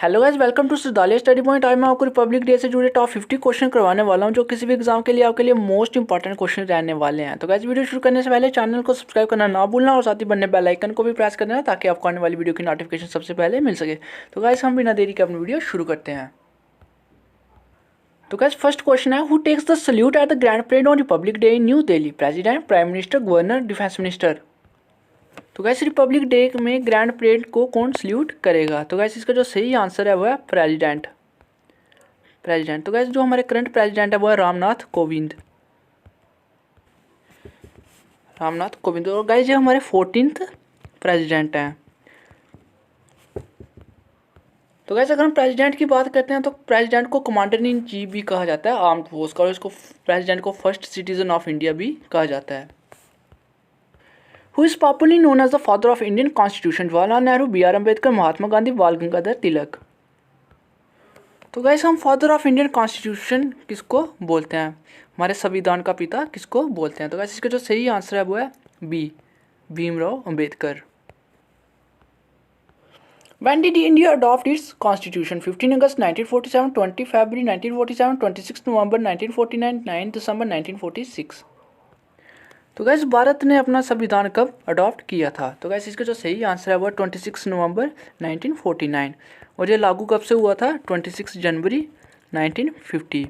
Hello guys, welcome to Siddhaliya study point. आज मैं आपको रिपब्लिक डे से जुड़े टॉप 50 क्वेश्चन करवाने वाला हूं, जो किसी भी एग्जाम के लिए आपके लिए मोस्ट इंपॉर्टेंट क्वेश्चन रहने वाले हैं। तो गाइस, वीडियो शुरू करने से पहले चैनल को सब्सक्राइब करना ना भूलना और साथ ही बनने बेल आइकन को भी प्रेस कर देना, ताकि आपको आने वाली वीडियो की नोटिफिकेशन सबसे पहले मिल सके। तो गाइस, हम बिना देरी के अपनी वीडियो शुरू करते हैं। तो गाइस, फर्स्ट क्वेश्चन है, who takes the salute at the grand parade on Republic Day in New Delhi? President, prime minister, governor, defence minister? तो गैस, रिपब्लिक डे में ग्रैंड परेड को कौन सल्यूट करेगा? तो गैस, इसका जो सही आंसर है वो है प्रेसिडेंट। तो गैस, जो हमारे करंट प्रेसिडेंट है वो है रामनाथ कोविंद। और गैस, ये हमारे 14th प्रेसिडेंट हैं। तो गैस, अगर हम प्रेसिडेंट की बात करते हैं तो प्रेसिडेंट को कमांडर इन चीफ भी कहा जाता है आर्म्ड फोर्स का, और इसको प्रेसिडेंट को फर्स्ट सिटीजन ऑफ इंडिया भी कहा जाता है। Who is popularly known as the father of Indian constitution? Jawaharlal Nehru, B.R. Ambedkar, Mahatma Gandhi, Bal Gangadhar तिलक? तो गैस, हम फादर ऑफ इंडियन कॉन्स्टिट्यूशन किसको बोलते हैं? हमारे संविधान का पिता किसको बोलते हैं? तो गैस, इसका जो सही आंसर है वो है B, Bhimrao Ambedkar. When did India adopt its constitution? 15 August 1947, 20 February 1947, 26 November 1949, 9 December 1946? तो गैस, भारत ने अपना संविधान कब अडॉप्ट किया था? तो गैस, इसका जो सही आंसर है वो 26 नवंबर 1949, और ये लागू कब से हुआ था? 26 जनवरी 1950।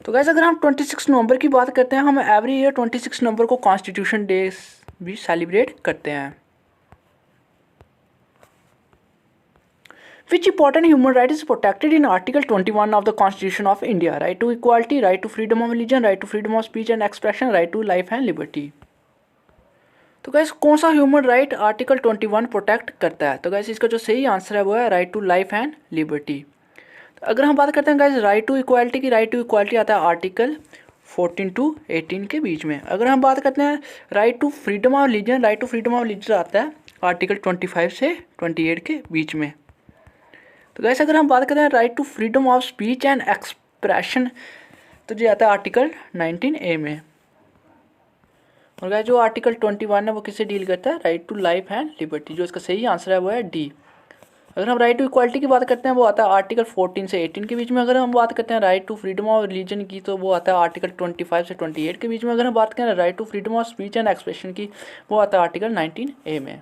तो गैस, अगर हम 26 नवंबर की बात करते हैं, हम एवरी ईयर 26 नवंबर को कॉन्स्टिट्यूशन डे भी सेलिब्रेट करते हैं। Which important human right is protected in Article 21 of the Constitution of India? Right to equality, right to freedom of religion, right to freedom of speech and expression, right to life and liberty? तो gas, कौन सा human right article 21 protect करता है? तो gas, इसका जो सही answer है वो है right to life and liberty. तो अगर हम बात करते हैं गैस राइट टू इक्वालिटी की, राइट टू इक्वालिटी आता है आर्टिकल 14 to 18 के बीच में। अगर हम बात करते हैं right to freedom of religion, right to freedom of religion आता है आर्टिकल 25 से 28 के बीच में। तो गैस, अगर हम बात करते हैं right to freedom of speech and expression, तो ये आता है आर्टिकल 19A में। और गैस, जो आर्टिकल 21 है वो किससे डील करता है? Right to life and liberty. जो इसका सही आंसर है वो है डी। अगर हम राइट टू इक्वालिटी की बात करते हैं वो आता है आर्टिकल 14 से 18 के बीच में। अगर हम बात करते हैं right to freedom of religion की, तो वो आता है आर्टिकल 25 से 28 के बीच में। अगर हम बात करें right to freedom of speech and expression की, वो आता है आर्टिकल 19A में।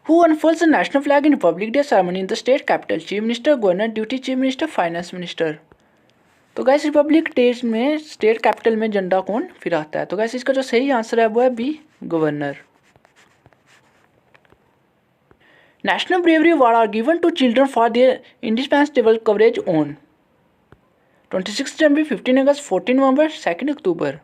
Who unfurls the national flag in Republic Day ceremony in the state capital? Chief Minister, Governor, Deputy Chief Minister, Finance Minister? तो गैस, रिपब्लिक डे में state capital में झंडा कौन फहराता है? तो गैस, इसका जो सही आंसर है वो है B, governor. National bravery award are given to children for their indispensable coverage on 26 January, 15 August, 14 November, 2 October?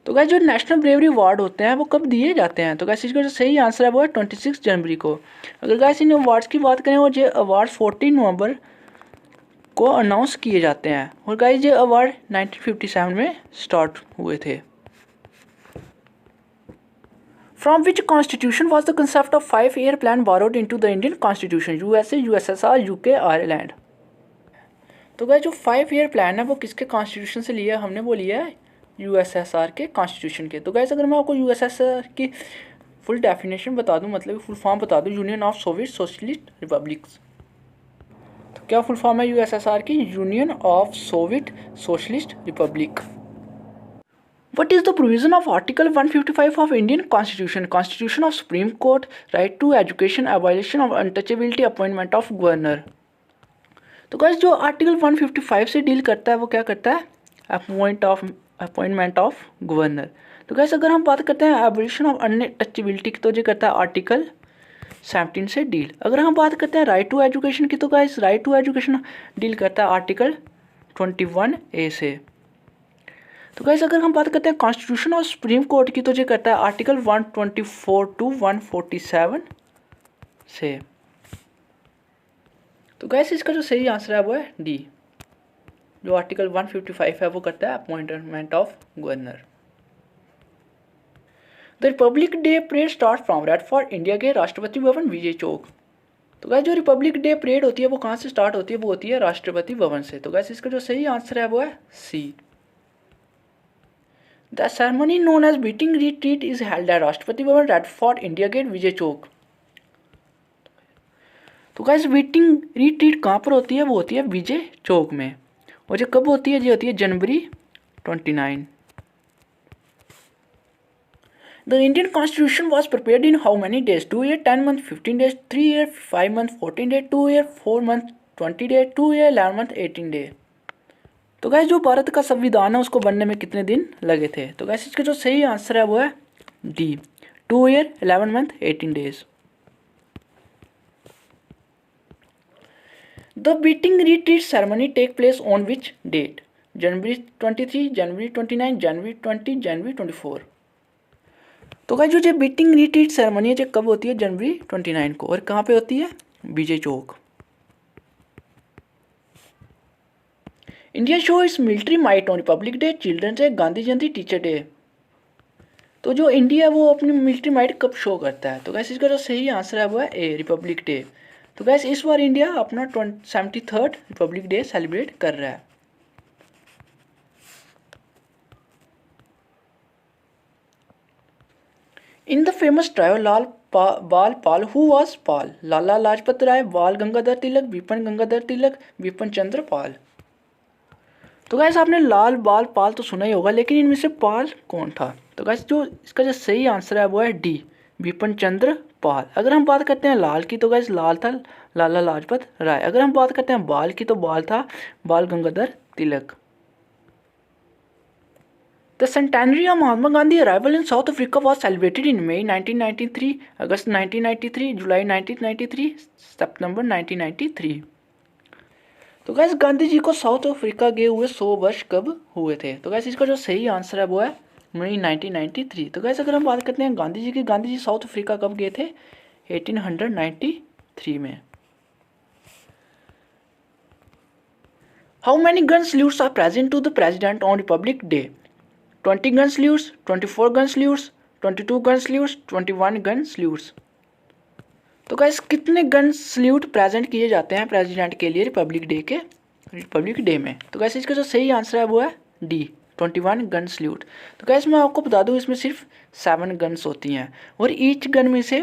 तो गैस, जो नेशनल ब्रेवरी अवार्ड होते हैं वो कब दिए जाते हैं? तो गैस, इसका जो सही आंसर है वो है 26 जनवरी को। अगर गैस, इन अवार्ड्स की बात करें, और ये अवार्ड 14 नवंबर को अनाउंस किए जाते हैं, और गैस, ये अवार्ड 1957 में स्टार्ट हुए थे। From which constitution was the concept of 5-year plan borrowed into the Indian Constitution? USA, USSR, UK, Ireland? तो गैस, जो 5-year प्लान है वो किसके कॉन्स्टिट्यूशन से लिया? हमने वो लिया है USSR के कॉन्स्टिट्यूशन के। तो गैस, अगर मैं आपको USSR की फुल डेफिनेशन बता दूं, मतलब फुल फॉर्म बता दूं, union of Soviet socialist republics. तो क्या फुल फॉर्म है USSR की? Union of Soviet socialist Republic. What is the provision of Article 155 of Indian Constitution? Constitution of Supreme Court, right to education, abolition of untouchability, appointment of governor? तो guys, जो article 155 से deal करता है वो क्या करता है? Appointment of governor. तो गाइस, अगर हम बात करते हैं एबोलिशन ऑफ अनटचेबिलिटी की, तो ये करता है आर्टिकल 17 से डील। अगर हम बात करते हैं राइट टू एजुकेशन की, तो guys, right to education deal करता है आर्टिकल 21A से। तो गाइस, अगर हम बात करते हैं कॉन्स्टिट्यूशन ऑफ सुप्रीम कोर्ट की, तो ये करता है आर्टिकल 124 to 147 से। तो गाइस, इसका जो सही आंसर है वो है डी। जो आर्टिकल 155 है वो करता है appointment of governor. The republic day parade start from red Fort, India के राष्ट्रपति भवन, विजय चौक। तो गाइस, जो रिपब्लिक डे परेड होती है वो कहाँ से स्टार्ट होती है? वो होती है राष्ट्रपति भवन से। तो गाइस, इसका जो सही आंसर है वो है C. The ceremony known as beating retreat is held at Rashtrapati Bhavan, Red Fort, India Gate, Vijay Chowk. तो गाइस बीटिंग रिट्रीट कहाँ पर होती है? वो होती है विजय चौक में। और ये कब होती है? ये होती है जनवरी 29। The Indian constitution was prepared in how many days? 2 year 10 month 15 days, 3 year 5 month 14 days, 2 year 4 month 20 days, 2 year 11 month 18 days. तो गाइस जो भारत का संविधान है उसको बनने में कितने दिन लगे थे? तो गाइस इसका जो सही आंसर है वो है D, 2 year 11 month 18 days. The beating retreat ceremony take place on which date? January 23, January 29, January 20, January 24। तो गाइस जो बीटिंग रिट्रीट सेरेमनी है जो कब होती है? जनवरी 29 को। और कहाँ पे होती है? Vijay Chowk. India show is military might on Republic Day, Children's Day, Gandhi Jayanti, Teacher Day. तो जो इंडिया वो अपनी मिलिट्री माइट कब शो करता है? तो गैस इसका जो सही आंसर है वो है ए, रिपब्लिक डे। तो गैस इस बार इंडिया अपना 73rd रिपब्लिक डे सेलिब्रेट कर रहा है। इन द फेमस ट्रायो लाल बाल पाल, हु वाज पाल? लाला लाजपत राय, बाल गंगाधर तिलक, विपिन गंगाधर तिलक, विपिन चंद्र पाल। तो गैस आपने लाल बाल पाल तो सुना ही होगा, लेकिन इनमें से पाल कौन था? तो गैस जो इसका जो सही आंसर है वो है डी, विपिन चंद्र पाल। अगर हम बात करते हैं लाल की तो गैस लाल था लाला लाजपत राय। अगर हम बात करते हैं बाल की तो बाल था Bal Gangadhar Tilak. The centenary of Mahatma Gandhi arrival in South Africa was celebrated in May 1993, August 1993, July 1993, September 1993। तो गैस गांधी जी को साउथ अफ्रीका गए हुए 100 वर्ष कब हुए थे? तो गैस इसका जो सही आंसर है वो है मई 1993। तो गैस अगर हम बात करते हैं गांधी जी की, गांधी जी साउथ अफ्रीका कब गए थे? 1893 में। How many gun salutes are present to the president on Republic Day? 20 gun salutes, 24 gun salutes, 22 gun salutes, 21 gun salutes. तो गाइस कितने गन सल्यूट प्रेजेंट किए जाते हैं प्रेसिडेंट के लिए रिपब्लिक डे में? तो गाइस इसका जो सही आंसर है वो है डी, 21 गन सल्यूट। तो गाइस मैं आपको बता दूं इसमें सिर्फ 7 गन्स होती हैं और ईच गन में से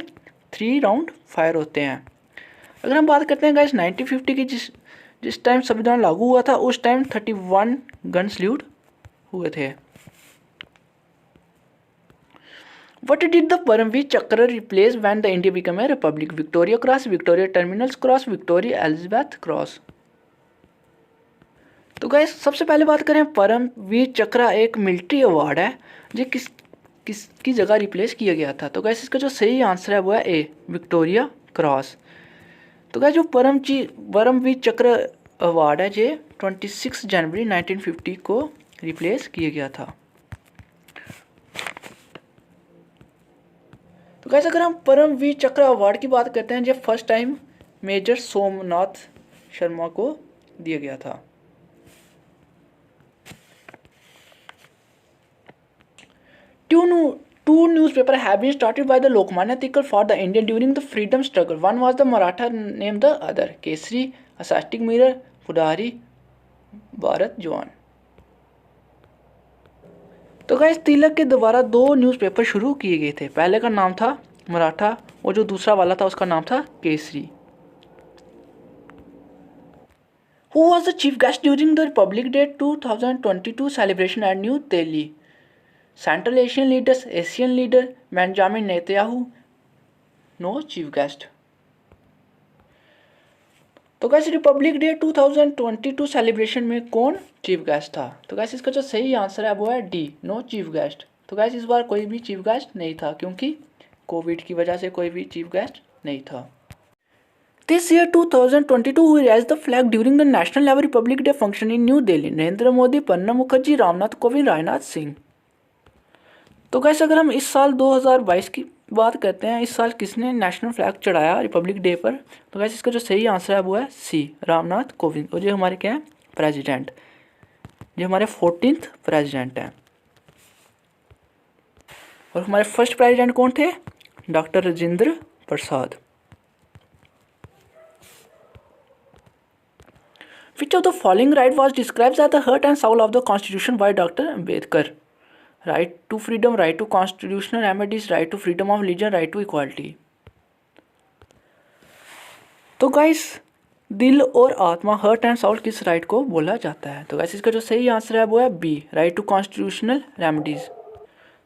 3 राउंड फायर होते हैं। अगर हम बात करते हैं गाइस 1950 की, जिस टाइम संविधान लागू हुआ था उस टाइम 31 गन सल्यूट हुए थे। What did the Paramveer Chakra replace when the India became a republic? Victoria Cross, Victoria Terminus Cross, Victoria Elizabeth Cross। तो गाइस सबसे पहले बात करें परमवीर चक्र एक मिलिट्री अवार्ड है जो किसकी जगह रिप्लेस किया गया था? तो गाइस इसका जो सही आंसर है वो है ए, विक्टोरिया क्रॉस। तो गाइस जो परमवीर चक्र अवार्ड है ये 26 जनवरी 1950 को रिप्लेस किया गया था। तो गाइस अगर हम परमवीर चक्र अवार्ड की बात करते हैं, जब first time major Somnath Sharma को दिया गया था। Two newspapers have been started by the Lokmanya Tikal for the Indian during the freedom struggle. One was the Maratha named the other Kesari, Asastic Mirror, Pudari, Bharat Jawan। तो guys तिलक के द्वारा 2 newspaper शुरू किए गए थे। पहले का नाम था मराठा और जो दूसरा वाला था उसका नाम था Kesari. Who was the chief guest during the Republic Day 2022 celebration at New Delhi? Central Asian leaders, Asian leader, Benjamin Netanyahu, no chief guest। तो गाइस रिपब्लिक डे 2022 सेलिब्रेशन में कौन चीफ गेस्ट था? तो गाइस इसका जो सही आंसर है वो है डी, नो चीफ गेस्ट। तो गाइस इस बार कोई भी चीफ गेस्ट नहीं था क्योंकि कोविड की वजह से कोई भी चीफ गेस्ट नहीं था। This year 2022 we raised the flag during the national level Republic Day function in New Delhi। Narendra Modi, Pranab Mukherjee, Ramnath Kovind, Rajnath Singh. तो गाइस अगर हम इस साल 2022 की बात करते हैं, इस साल किसने नेशनल फ्लैग चढ़ाया रिपब्लिक डे पर? तो गाइस इसका जो सही आंसर है वो है सी, रामनाथ कोविंद। और ये हमारे क्या है? प्रेसिडेंट, ये हमारे 14th प्रेसिडेंट हैं। और हमारे फर्स्ट प्रेसिडेंट कौन थे? Doctor Rajendra Prasad. Which of the following right was described as the heart and soul of the Constitution by Dr. Ambedkar? Right to freedom, right to constitutional remedies, right to freedom of religion, right to equality. तो guys दिल और आत्मा, heart and soul किस right को बोला जाता है? तो गाइस इसका जो सही आंसर है वो है B, right to constitutional remedies.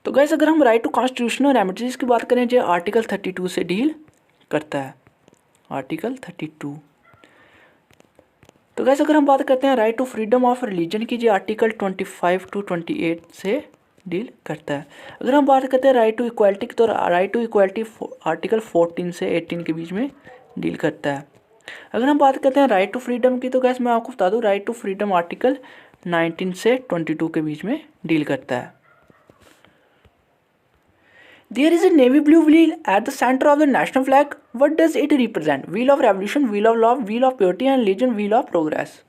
तो गाइस अगर हम राइट टू कॉन्स्टिट्यूशनल रेमेडीज की बात करें, जो आर्टिकल 32 से डील करता है, आर्टिकल 32। तो गाइस अगर हम बात करते हैं right to freedom of religion की, जो आर्टिकल 25 टू 28 से डील करता है। अगर हम बात करते हैं राइट टू इक्वालिटी की, तो राइट टू इक्वालिटी आर्टिकल 14 से 18 के बीच में डील करता है। अगर हम बात करते हैं राइट टू फ्रीडम की, तो गैस मैं आपको बता दूं राइट टू फ्रीडम आर्टिकल 19 से 22 के बीच में डील करता है। There is a navy blue wheel at the centre of the national flag, what does it represent? Wheel of revolution, wheel of love, wheel of purity and religion, wheel of progress.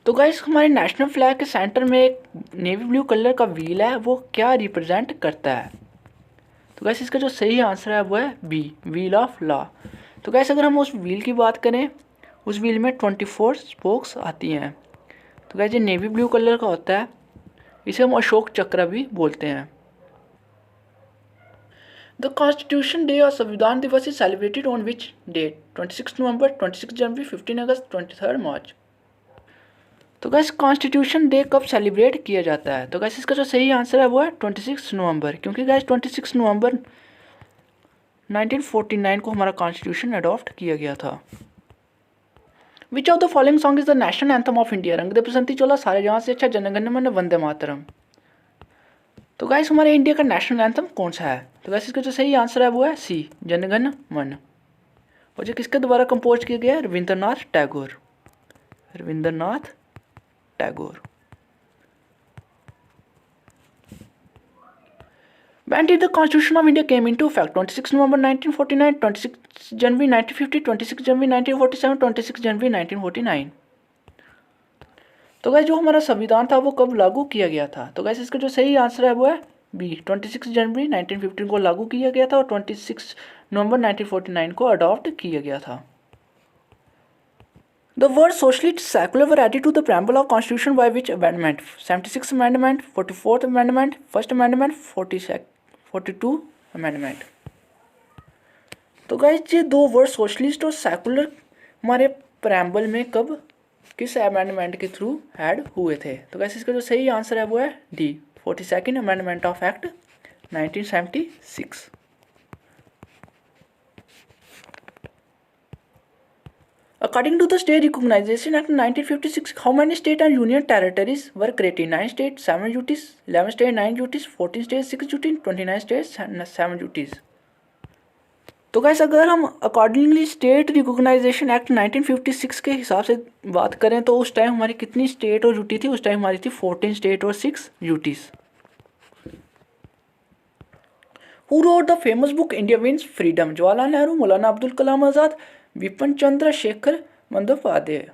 तो guys हमारे national flag के centre में एक navy blue colour का wheel है, वो क्या represent करता है? तो गैस इसका जो सही आंसर है वो है बी, व्हील ऑफ लॉ। तो गैस अगर हम उस व्हील की बात करें, उस व्हील में 24 स्पोक्स आती हैं। तो गैस ये नेवी ब्लू कलर का होता है, इसे हम अशोक चक्र भी बोलते हैं। द कॉन्स्टिट्यूशन डे और Samvidhan Diwas is celebrated on which date? 26 November, 26 January, 15 August, 23 March. तो गैस कॉन्स्टिट्यूशन डे कब सेलिब्रेट किया जाता है? तो गैस इसका जो सही आंसर है वो है 26 नवंबर, क्योंकि गैस 26 नवंबर 1949 को हमारा कॉन्स्टिट्यूशन अडॉप्ट किया गया था। Which of the following song is the national anthem of India? रंग दे बसंती चोला, सारे जहां से अच्छा, जन गण मन, वंदे मातरम। तो गाइस हमारे इंडिया का नेशनल एंथम कौन सा है? तो गाइस इसका जो सही आंसर है वो है सी, जन गण मन। और जो किसके द्वारा कंपोज किया गया है? Rabindranath Tagore, Rabindranath Tagore. When did the Constitution of India came into effect? 26 November 1949, 26 January 1950, 26 January 1947, 26 January 1949। तो गाइस जो हमारा संविधान था वो कब लागू किया गया था? तो गाइस इसका जो सही आंसर है वो है बी, 26 जनवरी 1915 को लागू किया गया था और 26 नवंबर 1949 को अडॉप्ट किया गया था। The word socialist secular were added to the preamble of Constitution by which amendment? 76th Amendment, 44th Amendment, First Amendment, 42 Amendment। तो गाइस ये दो वर्ड सोशलिस्ट और सेकुलर हमारे प्रेम्बल में कब, किस अमेंडमेंट के थ्रू ऐड हुए थे? तो गाइस इसका जो सही आंसर है वो है D, 42nd amendment of act 1976। According to the State Recognition Act 1956, how many state and union territories were created? 9 states, 7 UTs, 11 states, 9 UTs, 14 states, 6 UTs, 29 states, 7 UTs। तो गाइस अगर हम अकॉर्डिंगली स्टेट रिकॉग्नाइजेशन एक्ट 1956 के हिसाब से बात करें तो उस टाइम हमारी कितनी स्टेट और यूटी थी? उस टाइम हमारी थी 14 स्टेट और 6 UTs. Who wrote the famous book India wins freedom? Jawaharlal Nehru, Maulana Abdul Kalam Azad, Vipin Chandra Shekhar Bandopadhyay.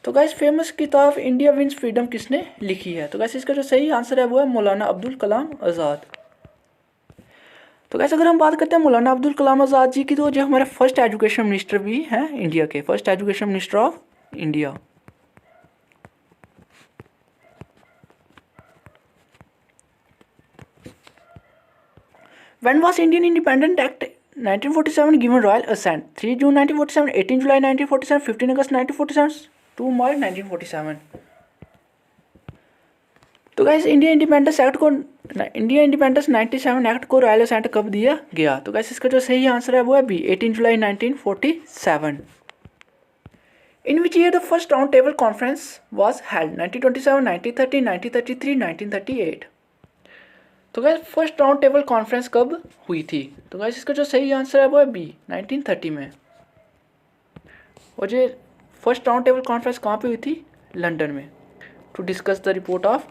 तो गाइस फेमस किताब इंडिया विंस फ्रीडम किसने लिखी है? तो गाइस इसका जो सही आंसर है वो है मौलाना अब्दुल कलाम आज़ाद। तो गाइस अगर हम बात करते हैं मौलाना अब्दुल कलाम आज़ाद जी की, तो जो हमारे फर्स्ट एजुकेशन मिनिस्टर भी हैं इंडिया के, first education minister of India. When was Indian Independence Act 1947 given royal assent? 3 June 1947, 18 July 1947, 15 August 1947, 2 March 1947। तो गाइस इंडिया इंडिपेंडेंस 97 एक्ट को रॉयल असेंट कब दिया गया? तो गाइस इसका जो सही आंसर है वो है B, 18 July 1947। In which year the first round table conference was held? 1927, 1930, 1933, 1938। तो guys first round table conference कब हुई थी? तो गाइस इसका जो सही आंसर है वो है बी, 1930 में। और ये फर्स्ट राउंड टेबल कॉन्फ्रेंस कहाँ पे हुई थी? लंदन में, to discuss the report of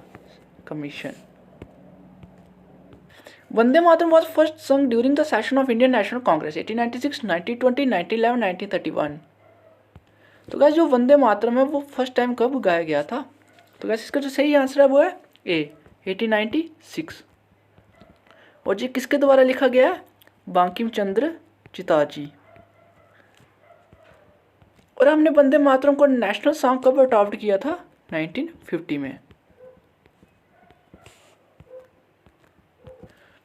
commission. Vande Mataram was first sung during the session of Indian National Congress 1896, 1920, 1911, 1931। तो गाइस जो वंदे मातरम है वो फर्स्ट टाइम कब गाया गया था? तो गाइस इसका जो सही आंसर है वो है ए, 1896। और ये किसके द्वारा लिखा गया है? बंकिम चंद्र चित्तरजी। और हमने वंदे मातरम को नेशनल सॉन्ग कब अडॉप्ट किया था? 1950 में।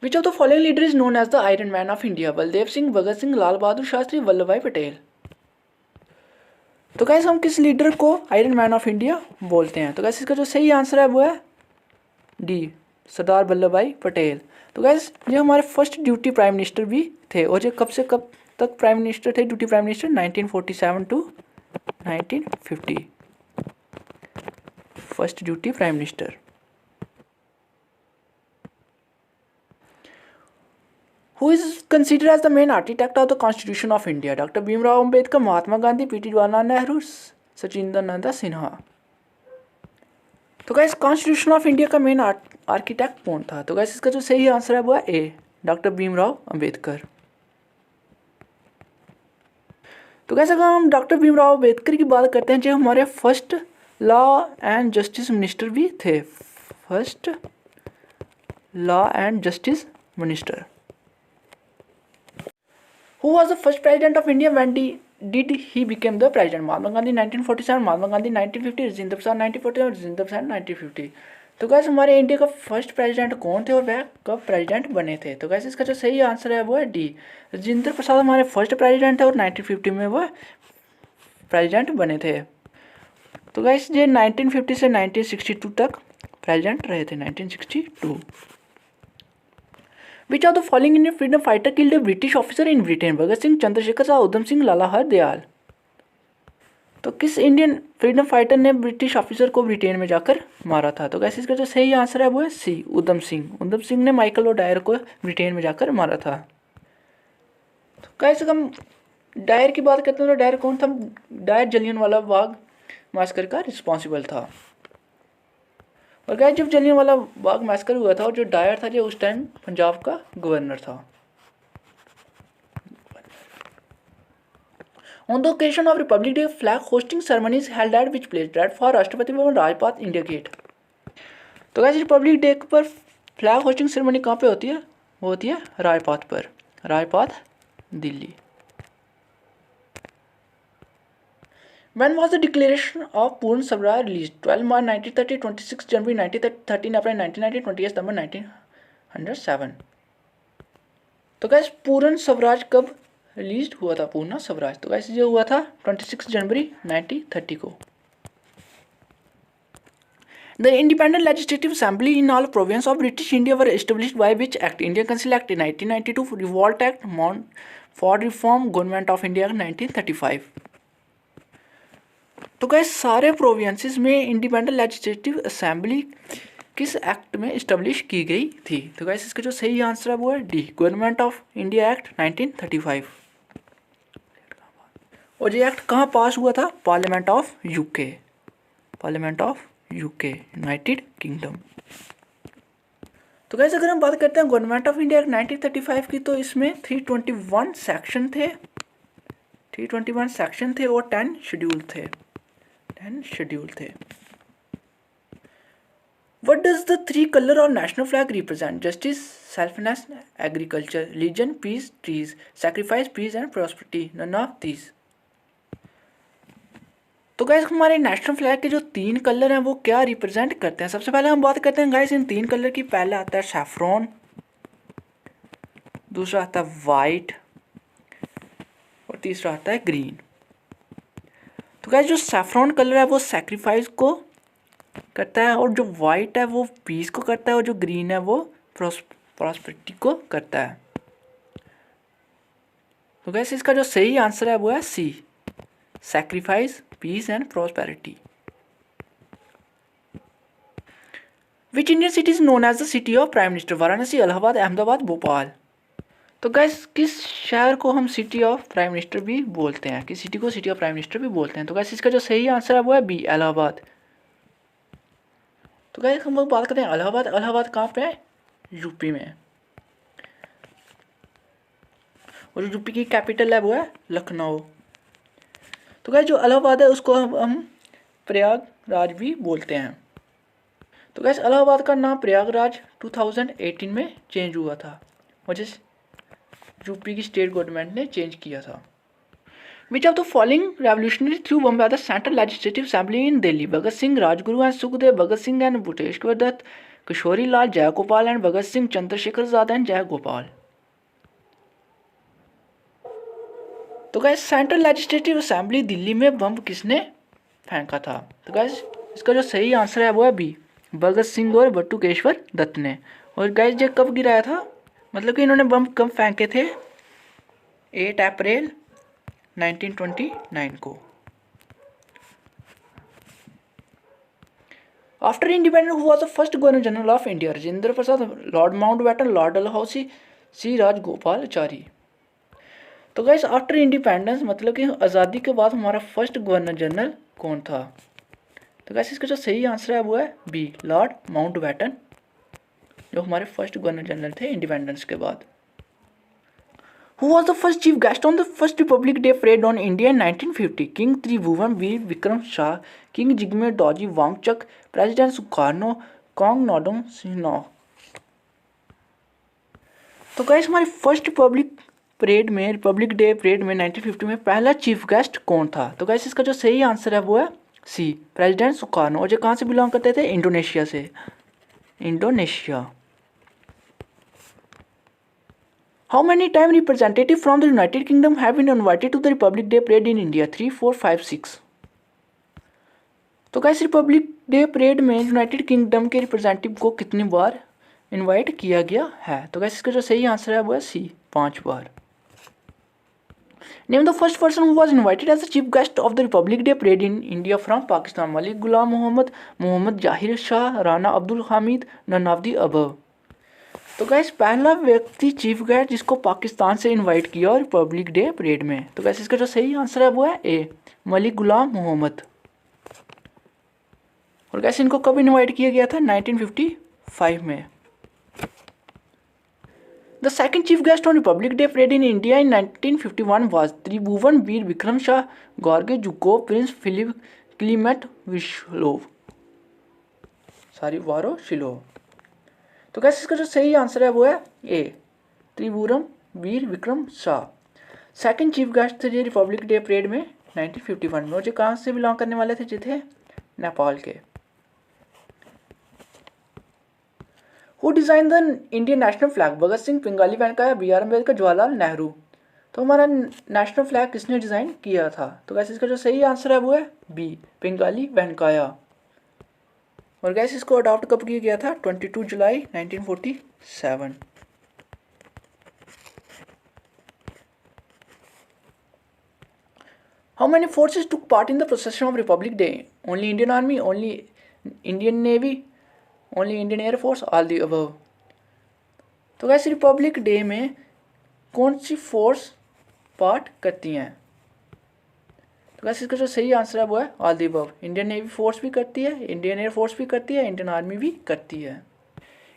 Which of the following leader is known as the iron man of India? Baldev Singh, Bhagat Singh, Lal Bahadur Shastri, Vallabh Bhai Patel. तो गाइस हम किस लीडर को आयरन मैन ऑफ इंडिया बोलते हैं? तो गाइस इसका जो सही आंसर है वो है डी, सरदार वल्लभ भाई पटेल। तो गाइस ये हमारे फर्स्ट ड्यूटी प्राइम मिनिस्टर भी थे, और ये कब से कब तक प्राइम मिनिस्टर थे? ड्यूटी प्राइम मिनिस्टर 1947 टू 1950, फर्स्ट ड्यूटी prime minister. Who is considered as the main architect of the Constitution of India? Doctor Bhimrao Ambedkar, Mahatma Gandhi, PT Jawaharlal Nehru, Sachindranath Sinha. तो गाइस कॉन्स्टिट्यूशन ऑफ इंडिया का मेन आर्किटेक्ट कौन था? तो गाइस इसका जो सही आंसर है वो है ए, डॉक्टर भीमराव अंबेडकर। तो गाइस अगर हम डॉक्टर भीमराव अंबेडकर की बात करते हैं जो हमारे first law and justice minister भी थे, first law and justice minister. Who was the first president of India when did he became the president? Mahatma Gandhi 1947, Mahatma Gandhi 1950, Rajendra Prasad 1947, Rajendra Prasad 1950। तो गैस हमारे इंडिया का फर्स्ट प्रेसिडेंट कौन थे और वह कब प्रेसिडेंट बने थे? तो गैस इसका जो सही आंसर है वो है डी, राजेंद्र प्रसाद हमारे फर्स्ट प्रेसिडेंट है और 1950 में वो प्रेसिडेंट बने थे। तो गैस ये 1950 से 1962 तक प्रेसिडेंट रहे थे, 1962। Which of the following Indian freedom fighter killed a British officer in Britain? भगत सिंह, चंद्रशेखर आजाद, उधम सिंह, लाला हरदयाल। तो किस इंडियन फ्रीडम फाइटर ने ब्रिटिश ऑफिसर को ब्रिटेन में जाकर मारा था? तो गैस इसका जो सही आंसर है वो है सी, उधम सिंह। उधम सिंह ने माइकल ओडायर को ब्रिटेन में जाकर मारा था। तो गैस हम डायर की बात करते हैं तो डायर कौन था? डायर जलियांवाला बाग मास्कर का रिस्पॉन्सिबल था। और गाइस जब जलियांवाला बाग मैसकर हुआ था और जो डायर था जो उस टाइम पंजाब का गवर्नर था। On the occasion of Republic Day flag hosting ceremonies held at which place? Red fort Rashtrapati Bhavan, Rajpath, India Gate. तो गाइस रिपब्लिक डे पर फ्लैग होस्टिंग सेरेमनी कहाँ पे होती है? वो होती है राजपाथ पर, Rajpath Delhi. When was the Declaration of Purna Swaraj released? 12 March 1930, 26 January 1930, 13 April 1990, 28 September 1907। तो गैस पूर्ण स्वराज कब रिलीज हुआ था? पूर्ण स्वराज तो गैस ये हुआ था 26 जनवरी 1930 को। The independent legislative assembly in all provinces of British India were established by which act? Indian Council Act 1992, Revolt Act, Montfort Reform, Government of India 1935। तो गैस सारे प्रोविंसेस में इंडिपेंडेंट लेजिस्लेटिव असेंबली किस act में establish की गई थी? तो gas इसका जो सही आंसर है वो है D, government of India act 1935। और ये एक्ट कहाँ पास हुआ था? Parliament of UK, parliament of UK, United kingdom. तो गैस अगर हम बात करते हैं गवर्नमेंट ऑफ इंडिया एक्ट 1935 की, तो इसमें 321 सेक्शन थे, 321 सेक्शन थे और 10 शेड्यूल थे, 10 शेड्यूल थे। What does the three color of national flag represent? Justice, selfness, agriculture, religion, peace, trees, sacrifice, peace and prosperity. None of these. तो गाइस हमारे नेशनल फ्लैग के जो 3 कलर हैं वो क्या रिप्रेजेंट करते हैं? सबसे पहले हम बात करते हैं गाइस इन 3 कलर की। पहला आता है सैफ्रॉन, दूसरा आता है वाइट और तीसरा आता है ग्रीन। तो गाइस जो सैफ्रॉन कलर है वो सैक्रिफाइस को करता है और जो वाइट है वो पीस को करता है और जो ग्रीन है वो प्रॉस्पेरिटी को करता है। तो गाइस इसका जो सही आंसर है वो है C, sacrifice, peace and prosperity. Which Indian city is known as the city of prime minister? Varanasi, Allahabad, Ahmedabad, Bhopal. तो गाइस किस शहर को हम सिटी ऑफ प्राइम मिनिस्टर भी बोलते हैं? किस सिटी को सिटी ऑफ प्राइम मिनिस्टर भी बोलते हैं? तो गाइस इसका जो सही आंसर है वो है बी, इलाहाबाद। तो गाइस हम लोग बात करते हैं इलाहाबाद। इलाहाबाद कहाँ पे है? यूपी में। और जो यूपी की कैपिटल है वो है लखनऊ। तो गाइस जो इलाहाबाद है उसको हम प्रयागराज भी बोलते हैं। तो गाइस इलाहाबाद का नाम प्रयागराज 2018 में चेंज हुआ था, मुझे यूपी की स्टेट गवर्नमेंट ने चेंज किया था। Which of the following revolutionary threw bomb are the central legislative assembly in Delhi? Bhagat Singh, Rajguru and Sukhdev, Bhagat Singh and Bhupeshwar Dutt, Kishori Lal Jaigopal and Bhagat Singh, Chandrashekhar Azad and Jaigopal. तो guys central legislative assembly Delhi में बम किसने फेंका था? तो गाइस इसका जो सही आंसर है वो है बी, भगत सिंह और बटुकेश्वर दत्त ने। और गाइस ये कब गिराया था, मतलब कि इन्होंने बम कब फेंके थे? 8 अप्रैल 1929 को। After independence who was the first governor general of India? Rajendra Prasad, Lord Mountbatten, Lord Dalhousie, C Rajagopalachari. तो गाइस आफ्टर इंडिपेंडेंस मतलब कि आज़ादी के बाद हमारा फर्स्ट गवर्नर जनरल कौन था? तो गाइस इसका जो सही आंसर है वो है बी, लॉर्ड माउंटबेटन, जो हमारे फर्स्ट गवर्नर जनरल थे इंडिपेंडेंस के बाद। Who was the first chief guest on the first Republic Day parade on India in 1950? King Tribhuvan Veer Vikram Shah, King Jigme Dorji Wangchuck, President Sukarno, Kong Nodong Sihanouk। तो guys हमारी first Republic day parade में 1950 में पहला chief guest कौन था? तो guys इसका जो सही आंसर है वो है सी, प्रेसिडेंट सुकार्नो। और जो कहाँ से बिलोंग करते थे? इंडोनेशिया से, Indonesia. How many time representative from the United Kingdom have been invited to the Republic Day Parade in India? 3, 4, 5, 6। तो गाइस रिपब्लिक डे परेड में यूनाइटेड किंगडम के रिप्रेजेंटेटिव को कितनी बार इनवाइट किया गया है? तो गाइस इसका जो सही आंसर है वो है सी, 5 बार। Name the first person who was invited as the chief guest of the republic day parade in India from Pakistan? Malik Ghulam Mohammad, Mohammad Zahir Shah, Rana Abdul Hamid, none of the above. तो गाइस पहला व्यक्ति चीफ गेस्ट जिसको पाकिस्तान से इनवाइट किया रिपब्लिक डे परेड में, तो guys इसका जो सही आंसर है वो है ए, मलिक गुलाम मोहम्मद। और गाइस इनको कब इनवाइट किया गया था? 1955 में। The second chief guest on Republic day parade in India in 1951 was Tribhuvan Vir Vikram Shah, गॉर्गे Zhukov, prince Philip Kliment Voroshilov. तो गाइस इसका जो सही आंसर है वो है A, Tribhuvan Vir Vikram Shah. Second chief guest थे रिपब्लिक डे परेड में 1951 में। और जो कहाँ से बिलोंग करने वाले थे? जो थे नेपाल के। Who design the Indian national flag? Bhagat Singh, Pingali Venkayya, B R. Ambedkar, Jawaharlal Nehru. तो हमारा नेशनल फ्लैग किसने डिज़ाइन किया था? तो गाइस इसका जो सही आंसर है वो है बी, पिंगाली वेंकैया। और गैस इसको अडॉप्ट कब किया गया था? 22 July 1947। How many forces took part in the procession of Republic Day? Only Indian army, only Indian navy, only Indian air force, all the above. तो गैस रिपब्लिक डे में कौन सी फोर्स पार्ट करती हैं? तो गाइस इसका जो सही आंसर है वो है all the above. Indian navy force भी करती है, इंडियन एयर फोर्स भी करती है, इंडियन आर्मी भी करती है।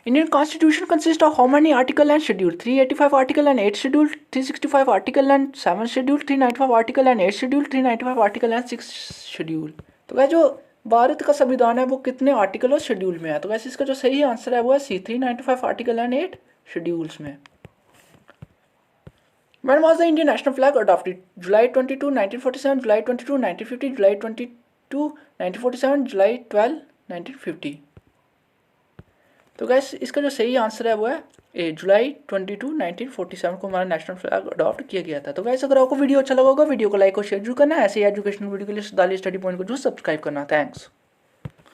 Indian constitution consist of how many article and schedule? 385 article and 8 schedule, 365 article and 7 schedule, 395 article and 8 schedule, 395 article and 6 schedule. तो गाइस जो भारत का संविधान है वो कितने आर्टिकल और शेड्यूल में है? तो गाइस इसका जो सही आंसर है वो है सी, 395 आर्टिकल एंड 8 शेड्यूल्स में। When was the Indian national flag adopted? July 22, 1947, July 22, 1950, July 22, 1947, July 12, 1950। तो गैस इसका जो सही आंसर है वो है ए, जुलाई 22, 1947 को हमारा नेशनल फ्लैग अडॉप्ट किया गया था। तो गैस अगर आपको वीडियो अच्छा लगा होगा वीडियो को लाइक और शेयर जरूर करना है। ऐसे ही एजुकेशनल वीडियो के लिए सदाली स्टडी पॉइंट को जरूर सब्सक्राइब करना। थैंक्स।